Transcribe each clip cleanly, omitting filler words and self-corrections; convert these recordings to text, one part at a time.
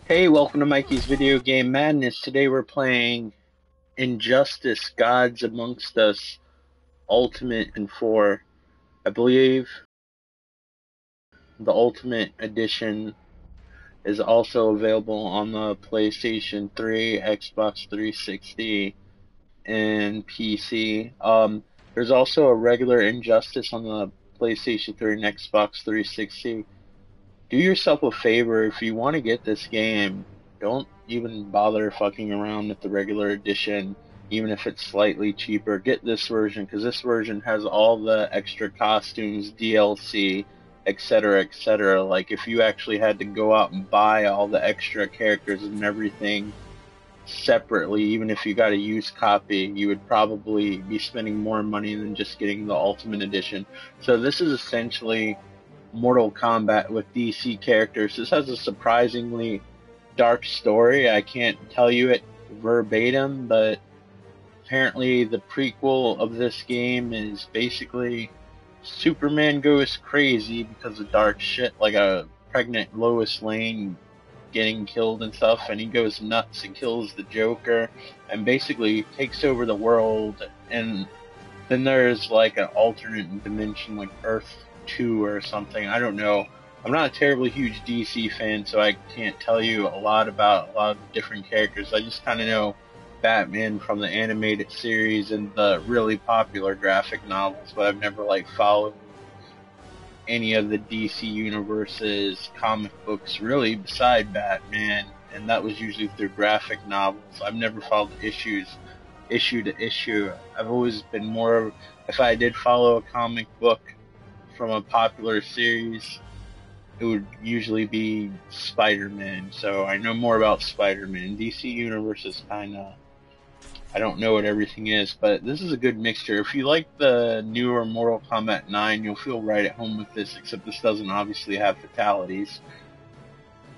Hey, welcome to Mikey's Video Game Madness. Today we're playing Injustice Gods Amongst Us Ultimate and 4. I believe the Ultimate Edition is also available on the PlayStation 3, Xbox 360, and PC. There's also a regular Injustice on the PlayStation 3 and Xbox 360. Do yourself a favor, if you want to get this game, don't even bother fucking around with the regular edition, even if it's slightly cheaper. Get this version, because this version has all the extra costumes, DLC, etc., etc. Like, if you actually had to go out and buy all the extra characters and everything separately, even if you got a used copy, you would probably be spending more money than just getting the Ultimate Edition. So this is essentially Mortal Kombat with DC characters. This has a surprisingly dark story. I can't tell you it verbatim, but apparently the prequel of this game is basically Superman goes crazy because of dark shit, like a pregnant Lois Lane getting killed and stuff, and he goes nuts and kills the Joker and basically takes over the world. And then there's like an alternate dimension, like Earth 2 or something. I don't know. I'm not a terribly huge DC fan, so I can't tell you a lot about a lot of different characters. I just kind of know Batman from the animated series and the really popular graphic novels, but I've never like followed any of the DC Universe's comic books really beside Batman, and that was usually through graphic novels. I've never followed issue to issue. I've always been more, if I did follow a comic book from a popular series, it would usually be Spider-Man. So I know more about Spider-Man. DC Universe is kinda, I don't know what everything is, but this is a good mixture. If you like the newer Mortal Kombat 9, you'll feel right at home with this, except this doesn't obviously have fatalities.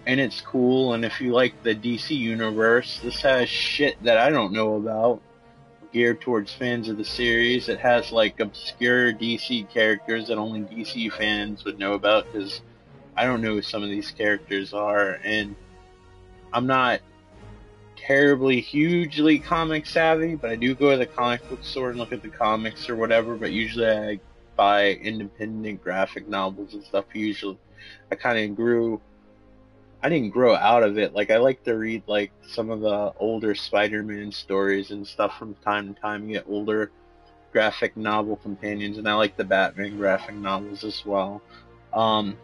And it's cool, and if you like the DC Universe, this has shit that I don't know about, geared towards fans of the series. It has like obscure DC characters that only DC fans would know about, because I don't know who some of these characters are, and I'm not terribly hugely comic savvy, but I do go to the comic book store and look at the comics or whatever. But usually I buy independent graphic novels and stuff. Usually I kind of I didn't grow out of it. Like, I like to read like some of the older Spider-Man stories and stuff from time to time. You get older graphic novel companions, and I like the Batman graphic novels as well. Um,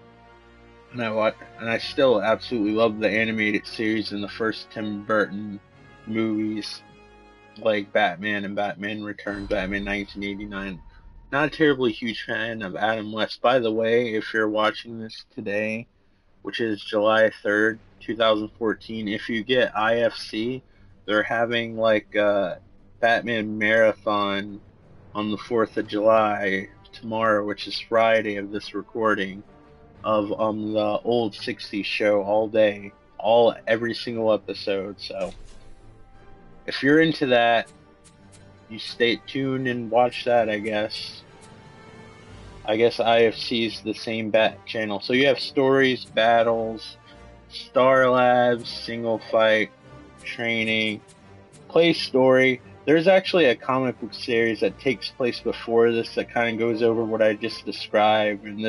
and I still absolutely love the animated series and the first Tim Burton movies, like Batman and Batman Returns, Batman 1989. Not a terribly huge fan of Adam West. By the way, if you're watching this today, which is July 3rd, 2014, if you get IFC, they're having like a Batman marathon on the 4th of July tomorrow, which is Friday of this recording, of the old 60s show all day, every single episode. So if you're into that, you stay tuned and watch that, I guess. I guess IFC is the same Bat channel. So you have stories, battles, Star Labs, single fight, training, play story. There's actually a comic book series that takes place before this that kind of goes over what I just described, and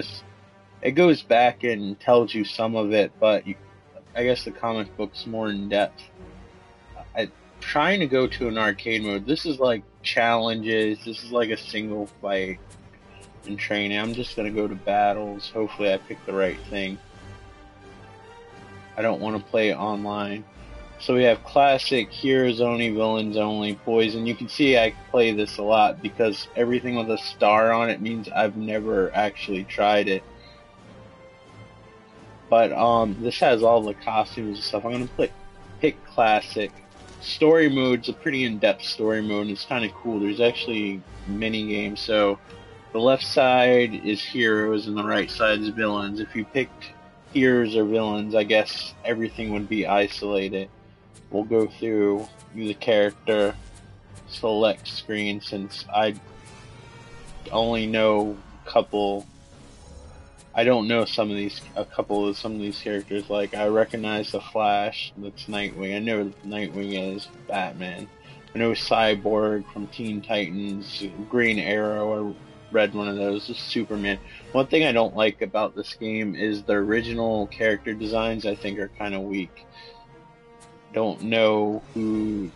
it goes back and tells you some of it, but I guess the comic book's more in depth. I'm trying to go to an arcade mode. This is like challenges. This is like a single fight and training. I'm just gonna go to battles. Hopefully I pick the right thing. I don't want to play online. So we have classic, heroes only, villains only, poison. You can see I play this a lot because everything with a star on it means I've never actually tried it. But this has all the costumes and stuff. I'm gonna pick classic. Story mode's a pretty in-depth story mode, and it's kind of cool. There's actually mini games. So the left side is heroes, and the right side is villains. If you picked heroes or villains, I guess everything would be isolated. We'll go through the character select screen, since I only know a couple. I don't know some of these characters. Like, I recognize the Flash, that's Nightwing. I know Nightwing is Batman. I know Cyborg from Teen Titans, Green Arrow, I read one of those, Superman. One thing I don't like about this game is the original character designs, I think, are kind of weak. Don't know who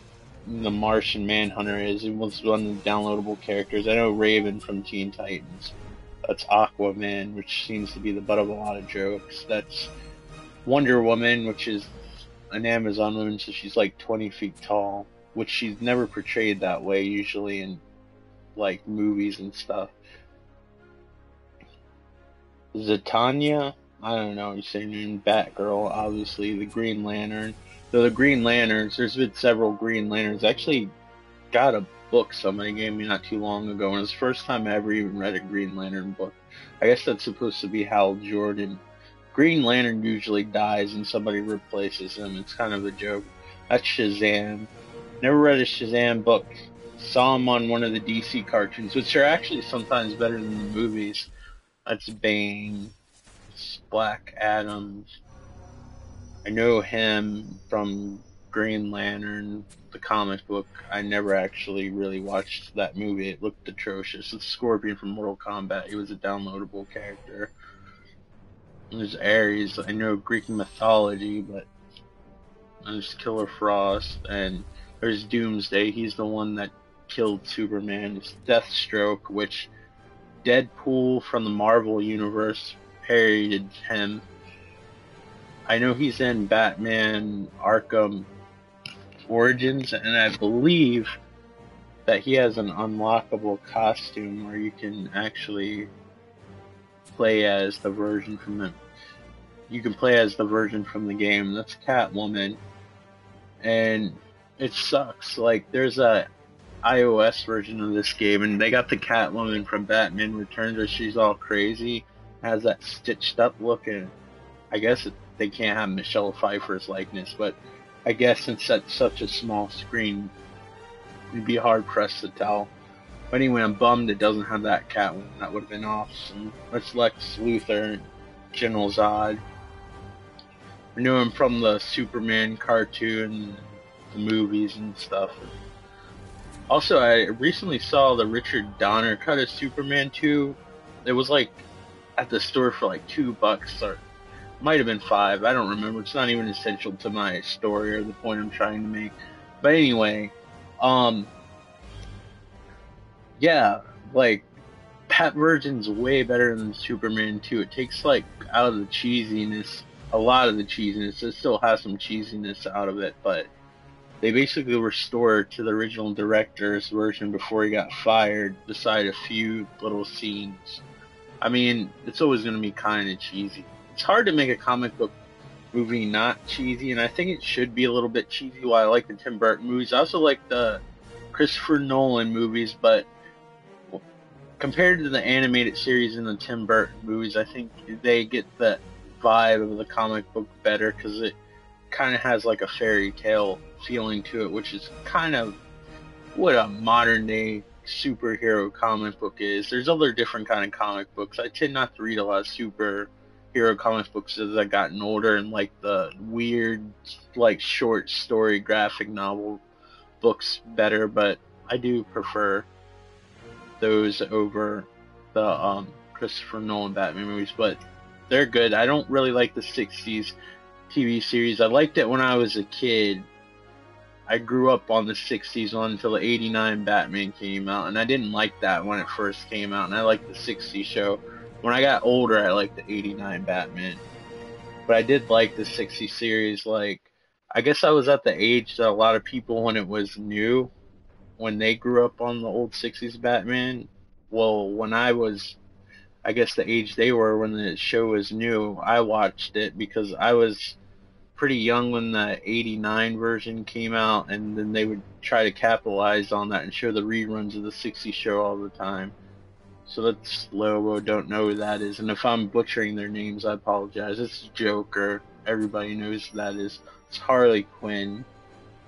the Martian Manhunter is. It was one of the downloadable characters. I know Raven from Teen Titans. That's Aquaman, which seems to be the butt of a lot of jokes. That's Wonder Woman, which is an Amazon woman, so she's like 20 feet tall, which she's never portrayed that way usually in like movies and stuff. Zatanna, I don't know, you say name. Batgirl, obviously, the Green Lantern. So the Green Lanterns, there's been several Green Lanterns. I actually got a book somebody gave me not too long ago, and it was the first time I ever even read a Green Lantern book. I guess that's supposed to be Hal Jordan. Green Lantern usually dies and somebody replaces him. It's kind of a joke. That's Shazam. Never read a Shazam book. Saw him on one of the DC cartoons, which are actually sometimes better than the movies. That's Bane. Black Adam. I know him from Green Lantern, the comic book. I never actually really watched that movie. It looked atrocious. It's Scorpion from Mortal Kombat. He was a downloadable character. And there's Ares. I know Greek mythology, but there's Killer Frost, and there's Doomsday. He's the one that killed Superman. It's Deathstroke, which Deadpool from the Marvel Universe parodied him. I know he's in Batman Arkham Origins, and I believe that he has an unlockable costume where you can actually play as the version from the game. That's Catwoman, and it sucks. Like, there's a iOS version of this game, and they got the Catwoman from Batman Returns where she's all crazy, has that stitched up look, and I guess they can't have Michelle Pfeiffer's likeness, but I guess since that's such a small screen, you'd be hard pressed to tell. But anyway, I'm bummed it doesn't have that Catwoman. That would have been awesome. That's Lex Luthor, General Zod. I knew him from the Superman cartoon, the movies and stuff. Also, I recently saw the Richard Donner cut of Superman 2. It was like at the store for like $2, or might have been $5. I don't remember. It's not even essential to my story or the point I'm trying to make. But anyway, yeah, like, that version's way better than Superman 2. It takes, like, out of the cheesiness, a lot of the cheesiness. It still has some cheesiness out of it, but they basically restored to the original director's version before he got fired, beside a few little scenes. I mean, it's always going to be kind of cheesy. It's hard to make a comic book movie not cheesy, and I think it should be a little bit cheesy. While I like the Tim Burton movies, I also like the Christopher Nolan movies, but compared to the animated series and the Tim Burton movies, I think they get the vibe of the comic book better, because it kind of has like a fairy tale feeling to it, which is kind of what a modern day superhero comic book is. There's other different kind of comic books. I tend not to read a lot of superhero comic books as I've gotten older, and like the weird, like, short story graphic novel books better, but I do prefer those over the Christopher Nolan Batman movies, but they're good. I don't really like the 60s TV series. I liked it when I was a kid. I grew up on the 60s one until the 89 Batman came out, and I didn't like that when it first came out, and I liked the 60s show. When I got older, I liked the 89 Batman. But I did like the 60s series. Like, I guess I was at the age that a lot of people, when it was new, when they grew up on the old 60s Batman, well, when I was, I guess, the age they were when the show was new, I watched it because I was pretty young when the 89 version came out, and then they would try to capitalize on that and show the reruns of the 60s show all the time. So that's Lobo, don't know who that is, and if I'm butchering their names, I apologize. It's Joker, everybody knows who that is. It's Harley Quinn,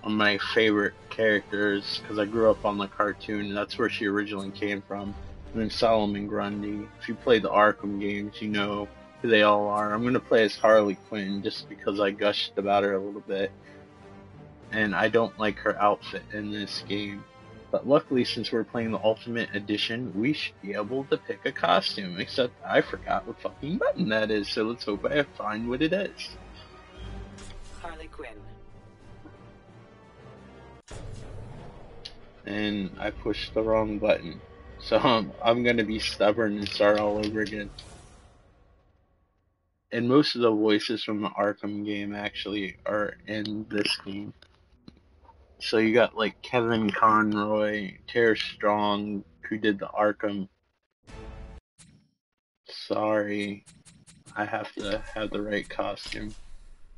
one of my favorite characters, because I grew up on the cartoon, and that's where she originally came from. And then Solomon Grundy. If you play the Arkham games, you know who they all are. I'm gonna play as Harley Quinn just because I gushed about her a little bit. And I don't like her outfit in this game. But luckily, since we're playing the Ultimate Edition, we should be able to pick a costume. Except I forgot what fucking button that is, so let's hope I find what it is. Harley Quinn. And I pushed the wrong button. So I'm gonna be stubborn and start all over again. And most of the voices from the Arkham game actually are in this game. So you got like Kevin Conroy, Tara Strong, who did the Arkham. Sorry, I have to have the right costume.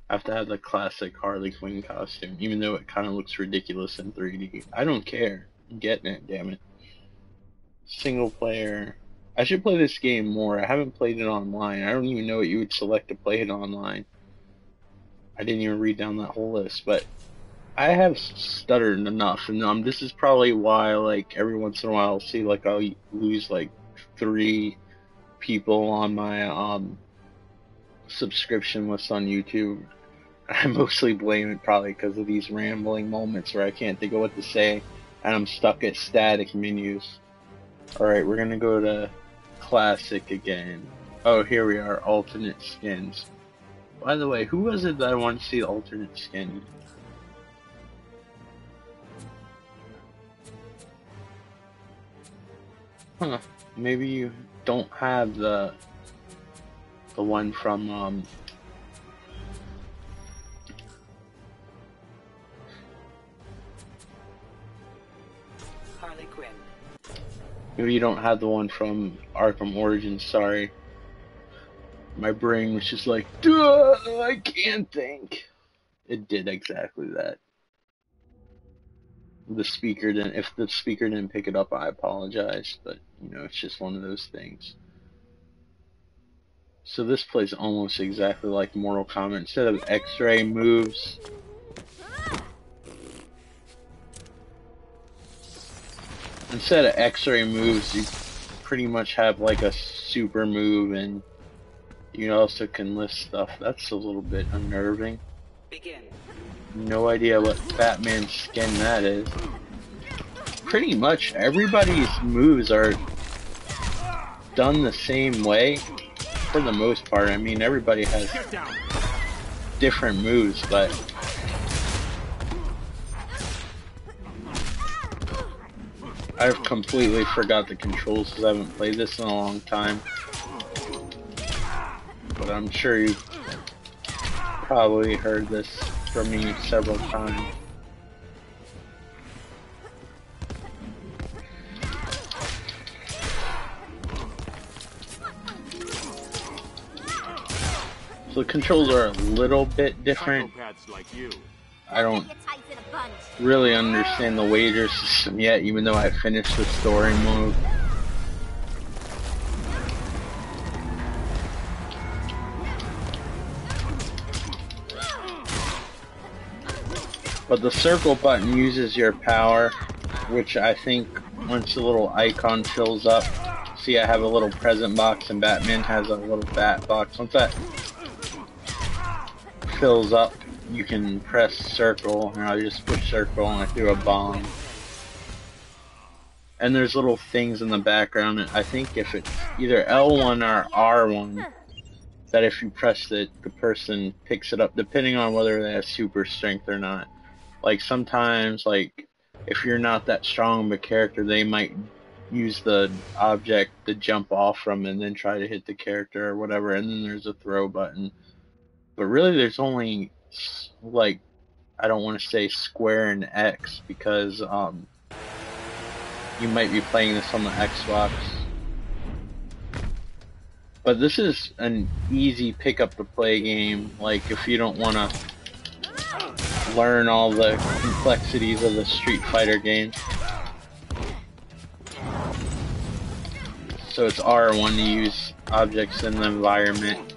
I have to have the classic Harley Quinn costume, even though it kind of looks ridiculous in 3D. I don't care. I'm getting it, damn it. Single player. I should play this game more. I haven't played it online. I don't even know what you would select to play it online. I didn't even read down that whole list, but I have stuttered enough, and this is probably why, like, every once in a while I'll see, like, I'll lose, like, 3 people on my, subscription list on YouTube. I mostly blame it probably because of these rambling moments where I can't think of what to say, and I'm stuck at static menus. Alright, we're gonna go to Classic again. Oh, here we are, alternate skins. By the way, who was it that I want to see the alternate skin? Huh, maybe you don't have the one from, Harley Quinn. Maybe you don't have the one from Arkham Origins, sorry. My brain was just like, duh, I can't think. It did exactly that. If the speaker didn't pick it up, I apologize, but, you know, it's just one of those things. So this plays almost exactly like Mortal Kombat. Instead of X-ray moves, you pretty much have like a super move, and you also can lift stuff. That's a little bit unnerving. Begin. No idea what Batman skin that is. Pretty much everybody's moves are done the same way, for the most part. I mean, everybody has different moves, but I've completely forgot the controls because I haven't played this in a long time. But I'm sure you've probably heard this from me several times. So the controls are a little bit different. I don't really understand the wager system yet, even though I finished the story mode. But the circle button uses your power, which I think once the little icon fills up, see I have a little present box and Batman has a little bat box. Once that fills up, you can press circle, and I just push circle and I threw a bomb. And there's little things in the background, and I think if it's either L1 or R1, that if you press it, the person picks it up, depending on whether they have super strength or not. Like sometimes, like if you're not that strong of a character, they might use the object to jump off from and then try to hit the character or whatever, and then there's a throw button. But really there's only, like, I don't want to say square and X because you might be playing this on the Xbox. But this is an easy pick up to play game, like if you don't want to learn all the complexities of the Street Fighter game. So it's R1 to use objects in the environment.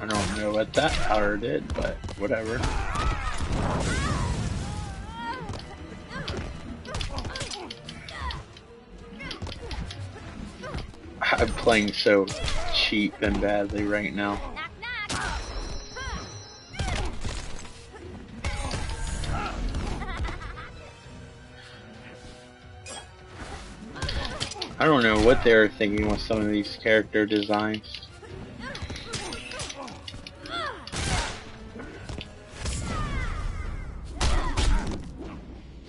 I don't know what that power did, but whatever. playing so cheap and badly right now. I don't know what they were thinking with some of these character designs.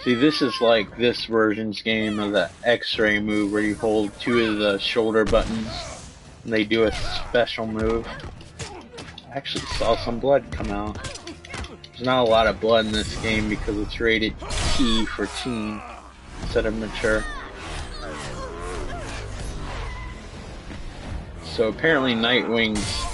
See, this is like this version's game of the X-ray move where you hold two of the shoulder buttons and they do a special move. I actually saw some blood come out. There's not a lot of blood in this game because it's rated T for teen instead of mature. So apparently Nightwing's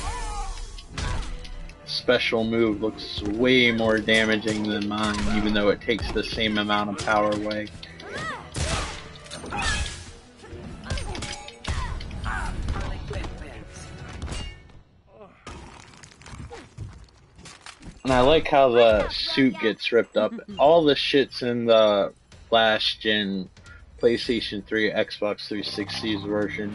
special move looks way more damaging than mine, even though it takes the same amount of power away. And I like how the suit gets ripped up. All the shit's in the last gen PlayStation 3, Xbox 360's version.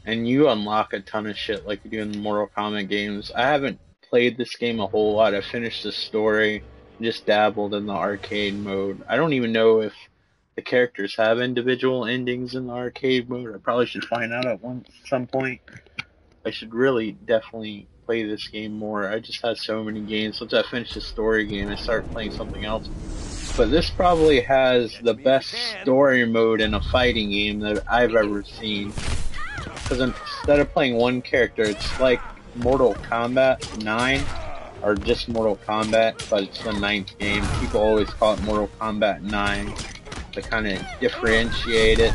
And you unlock a ton of shit like you do in the Mortal Kombat games. I haven't played this game a whole lot. I finished the story, just dabbled in the arcade mode. I don't even know if the characters have individual endings in the arcade mode. I probably should find out at some point. I should really definitely play this game more. I just had so many games. Once I finished the story game, I started playing something else. But this probably has the best story mode in a fighting game that I've ever seen. Because instead of playing one character, it's like Mortal Kombat 9, or just Mortal Kombat, but it's the 9th game. People always call it Mortal Kombat 9 to kind of differentiate it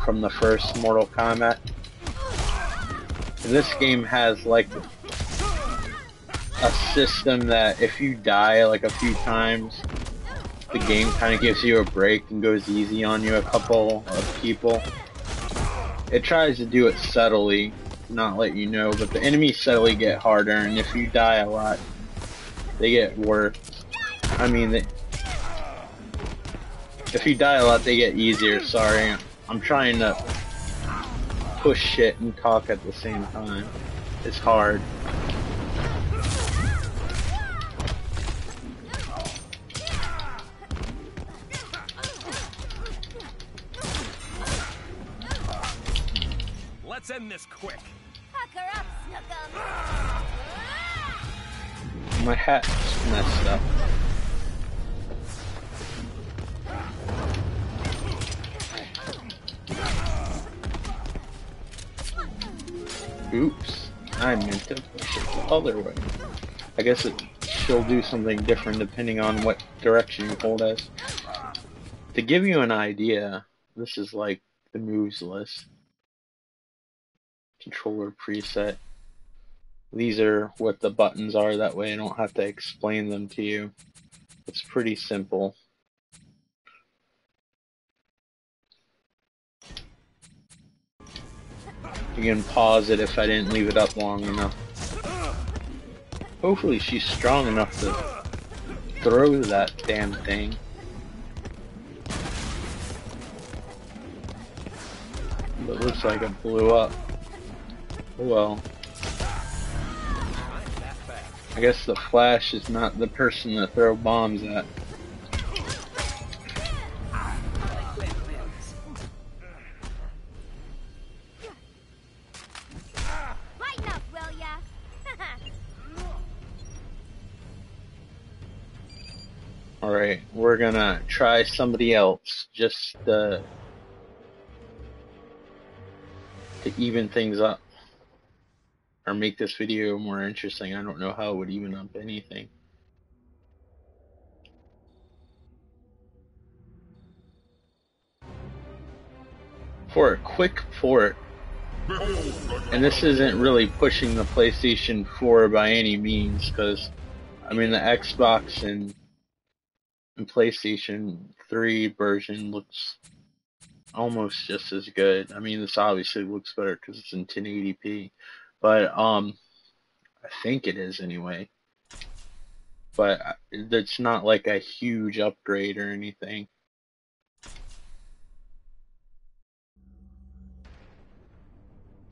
from the first Mortal Kombat. And this game has like a system that if you die like a few times, the game kind of gives you a break and goes easy on you a couple of people. It tries to do it subtly, not let you know, but the enemies subtly get harder, and if you die a lot, they get worse. I mean, if you die a lot, they get easier, sorry. I'm trying to push shit and talk at the same time. It's hard. Let's end this quick. Pucker up, Snookum. My hat's messed up. Oops. I meant to push it the other way. I guess she'll do something different depending on what direction you hold us. To give you an idea, this is like the moves list. Controller preset. These are what the buttons are, that way I don't have to explain them to you. It's pretty simple. You can pause it if I didn't leave it up long enough. Hopefully she's strong enough to throw that damn thing. But it looks like it blew up. Oh well. I guess the Flash is not the person to throw bombs at. Lighten up, will ya? Alright, we're gonna try somebody else just to even things up. Or make this video more interesting. I don't know how it would even up anything. For a quick port, and this isn't really pushing the PlayStation 4 by any means, because I mean the Xbox and PlayStation 3 version looks almost just as good. I mean, this obviously looks better because it's in 1080p, but I think it is anyway. But it's not like a huge upgrade or anything.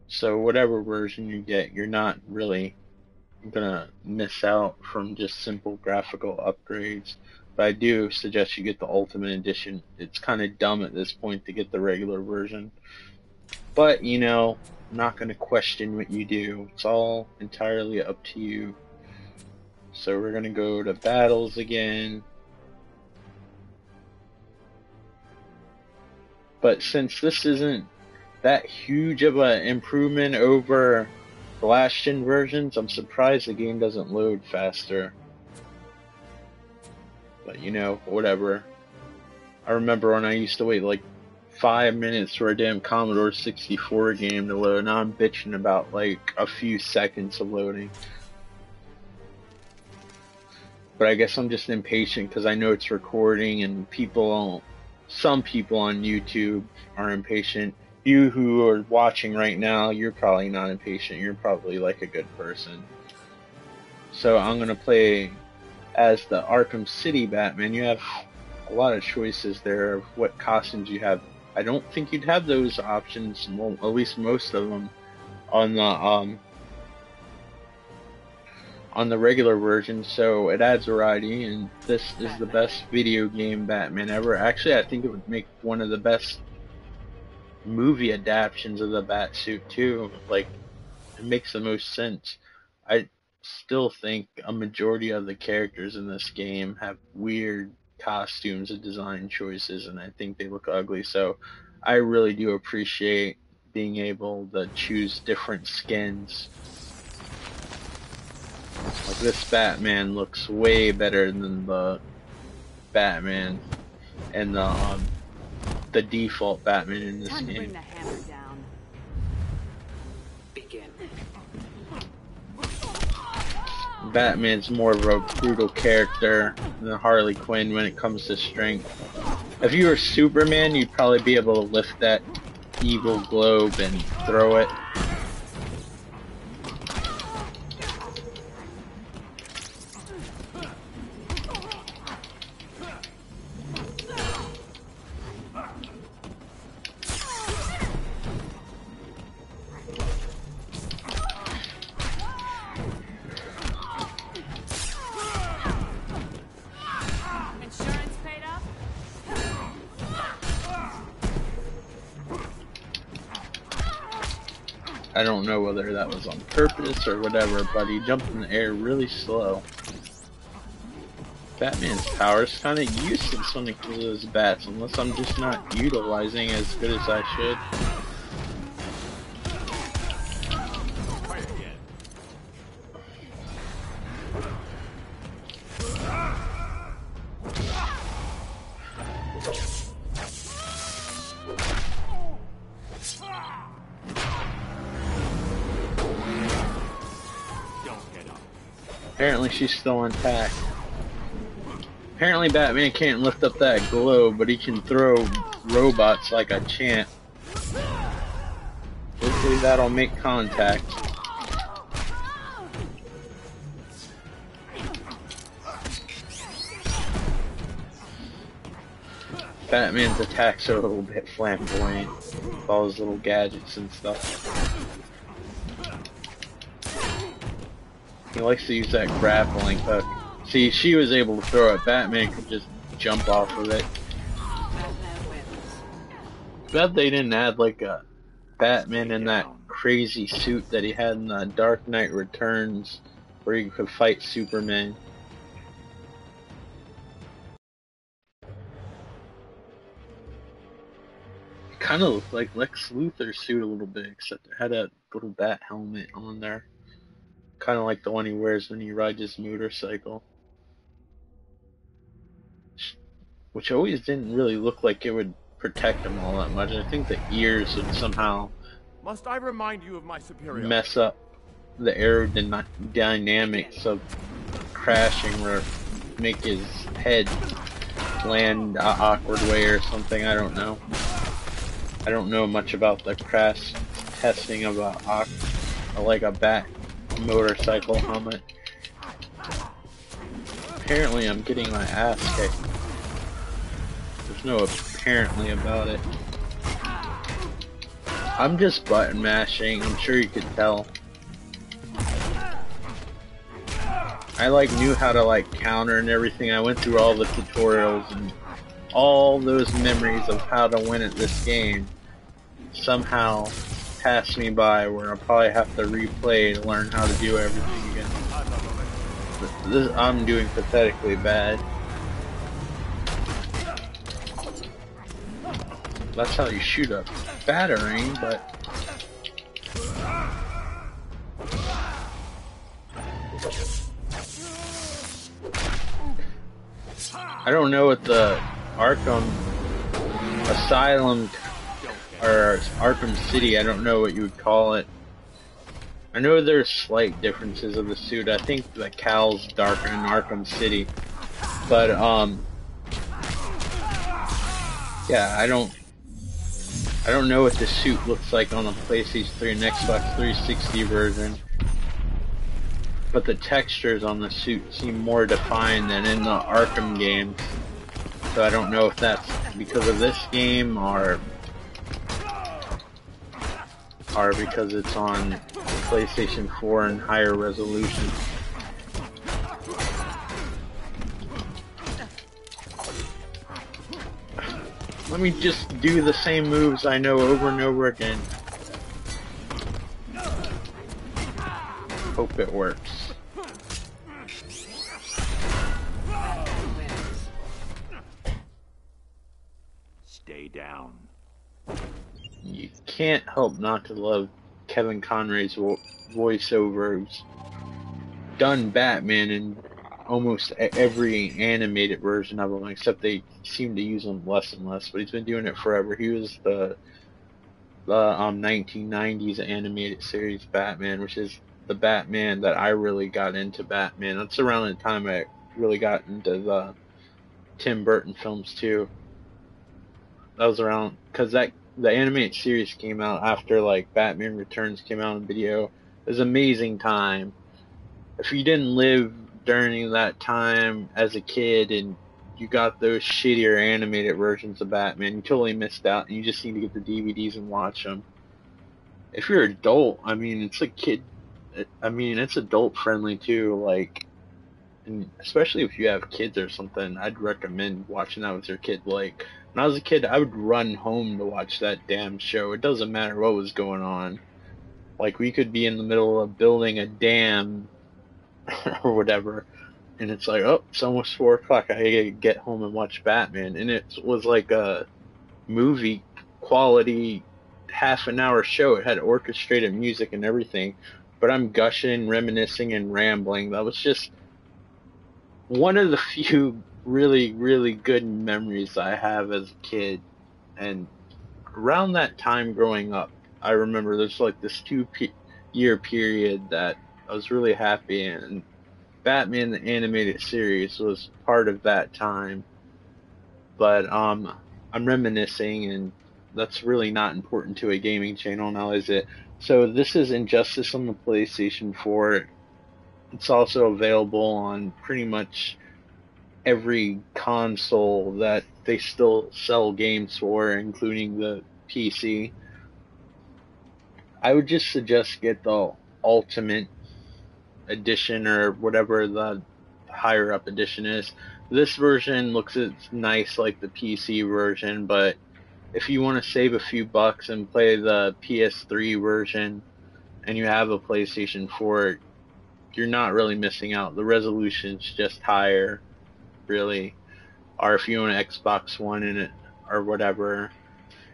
So whatever version you get, you're not really gonna miss out from just simple graphical upgrades. But I do suggest you get the Ultimate Edition. It's kind of dumb at this point to get the regular version. But, you know, I'm not gonna question what you do. It's all entirely up to you. So we're gonna go to battles again. But since this isn't that huge of an improvement over the last gen versions, I'm surprised the game doesn't load faster. But you know, whatever. I remember when I used to wait like 5 minutes for a damn Commodore 64 game to load. Now I'm bitching about like a few seconds of loading. But I guess I'm just impatient because I know it's recording and some people on YouTube are impatient. You who are watching right now, you're probably not impatient. You're probably like a good person. So I'm going to play as the Arkham City Batman. You have a lot of choices there of what costumes you have. I don't think you'd have those options, well, at least most of them, on the regular version, so it adds variety, and this is the best video game Batman ever. Actually, I think it would make one of the best movie adaptations of the Batsuit too. Like, it makes the most sense. I still think a majority of the characters in this game have weird costumes and design choices, and I think they look ugly, so I really do appreciate being able to choose different skins. Like, this Batman looks way better than the Batman and the default Batman in this Time to game. bring the hammer down. Begin. Batman's more of a brutal character than Harley Quinn when it comes to strength. If you were Superman, you'd probably be able to lift that evil globe and throw it. I don't know whether that was on purpose or whatever, but he jumped in the air really slow. Batman's power is kind of useless when it comes to his bats, unless I'm just not utilizing as good as I should. Apparently she's still intact. Apparently Batman can't lift up that globe, but he can throw robots like a champ. Hopefully that'll make contact. Batman's attacks are a little bit flamboyant with all his little gadgets and stuff. He likes to use that grappling hook. See, she was able to throw it. Batman could just jump off of it. Bet they didn't add like a Batman in that crazy suit that he had in the Dark Knight Returns, where he could fight Superman. It kind of looked like Lex Luthor's suit a little bit, except it had a little bat helmet on there. Kind of like the one he wears when he rides his motorcycle. Which always didn't really look like it would protect him all that much. I think the ears would somehow Must I remind you of my superior? mess up the aerodynamics of crashing, or make his head land an awkward way or something. I don't know. I don't know much about the crash testing of like a bat motorcycle helmet. Apparently I'm getting my ass kicked. There's no apparently about it. I'm just button mashing, I'm sure you could tell. I like knew how to like counter and everything. I went through all the tutorials and all those memories of how to win at this game somehow passed me by, where I'll probably have to replay to learn how to do everything again. I'm doing pathetically bad. That's how you shoot a battering, but I don't know what the Arkham Asylum or Arkham City, I don't know what you would call it. I know there's slight differences of the suit. I think the cowl's darker in Arkham City. But yeah, I don't know what the suit looks like on the PlayStation 3 and Xbox 360 version. But the textures on the suit seem more defined than in the Arkham games. So I don't know if that's because of this game or because it's on PlayStation 4 and higher resolution. Let me just do the same moves I know over and over again. Hope it works. Stay down. You can't help not to love Kevin Conroy's voiceover. He's done Batman in almost every animated version of him, except they seem to use him less and less, but he's been doing it forever. He was the 1990s animated series Batman, which is the Batman that I really got into Batman. That's around the time I really got into the Tim Burton films too. That was around, because the animated series came out after like Batman Returns came out on video. It was an amazing time. If you didn't live during that time as a kid and you got those shittier animated versions of Batman, you totally missed out, and you just need to get the DVDs and watch them. If you're an adult, I mean, it's a kid, I mean, it's adult friendly too, like, and especially if you have kids or something, I'd recommend watching that with your kid. Like, when I was a kid, I would run home to watch that damn show. It doesn't matter what was going on. Like, we could be in the middle of building a dam or whatever, and it's like, oh, it's almost 4 o'clock, I gotta get home and watch Batman. And it was like a movie quality half an hour show. It had orchestrated music and everything, but I'm gushing, reminiscing, and rambling. That was just one of the few really, really good memories I have as a kid. And around that time growing up, I remember there's like this 2-year period that I was really happy, and Batman the Animated Series was part of that time. But I'm reminiscing, and that's really not important to a gaming channel now, is it? So this is Injustice on the PlayStation 4. It's also available on pretty much every console that they still sell games for, including the PC. I would just suggest get the Ultimate Edition or whatever the higher up edition is. This version looks nice like the PC version, but if you want to save a few bucks and play the PS3 version and you have a PlayStation 4, you're not really missing out. The resolution's just higher, really. Or if you own an Xbox One in it or whatever,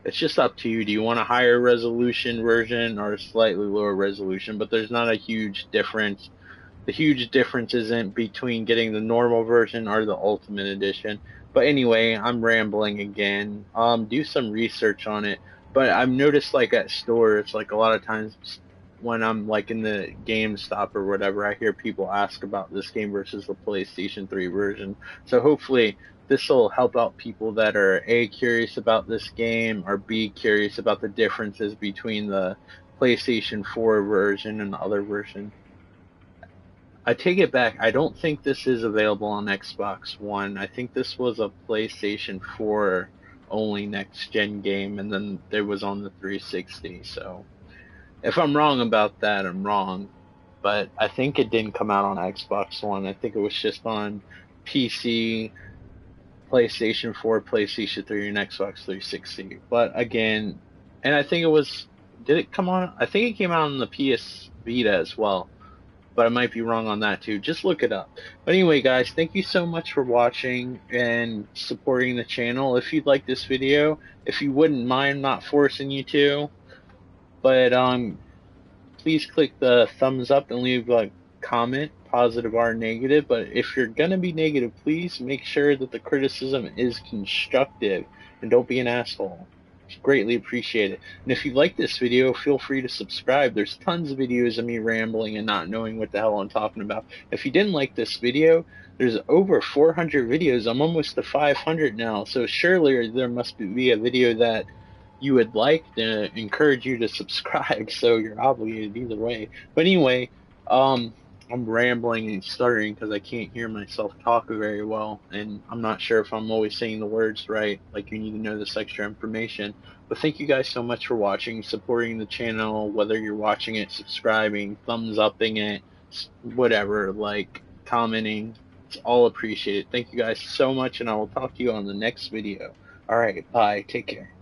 it's just up to you. Do you want a higher resolution version or a slightly lower resolution? But there's not a huge difference. The huge difference isn't between getting the normal version or the Ultimate Edition. But anyway, I'm rambling again. Do some research on it. But I've noticed, like, at stores, like, a lot of times when I'm, like, in the GameStop or whatever, I hear people ask about this game versus the PlayStation 3 version. So hopefully this will help out people that are A, curious about this game, or B, curious about the differences between the PlayStation 4 version and the other version. I take it back. I don't think this is available on Xbox One. I think this was a PlayStation 4 only next gen game, and then there was on the 360. So if I'm wrong about that, I'm wrong. But I think it didn't come out on Xbox One. I think it was just on PC, PlayStation 4, PlayStation 3, and Xbox 360. But again, and I think it was, did it come on? I think it came out on the PS Vita as well. But I might be wrong on that too. Just look it up. But anyway, guys, thank you so much for watching and supporting the channel. If you'd like this video, if you wouldn't mind, I'm not forcing you to, but please click the thumbs up and leave a comment, positive or negative. But if you're gonna be negative, please make sure that the criticism is constructive and don't be an asshole. It's greatly appreciated. And if you like this video, feel free to subscribe. There's tons of videos of me rambling and not knowing what the hell I'm talking about. If you didn't like this video, there's over 400 videos. I'm almost to 500 now, so surely there must be a video that you would like to encourage you to subscribe, so you're obligated either way. But anyway, I'm rambling and stuttering because I can't hear myself talk very well, and I'm not sure if I'm always saying the words right. Like, you need to know this extra information. But thank you guys so much for watching, supporting the channel, whether you're watching it, subscribing, thumbs upping it, whatever, like, commenting. It's all appreciated. Thank you guys so much, and I will talk to you on the next video. Alright, bye. Take care.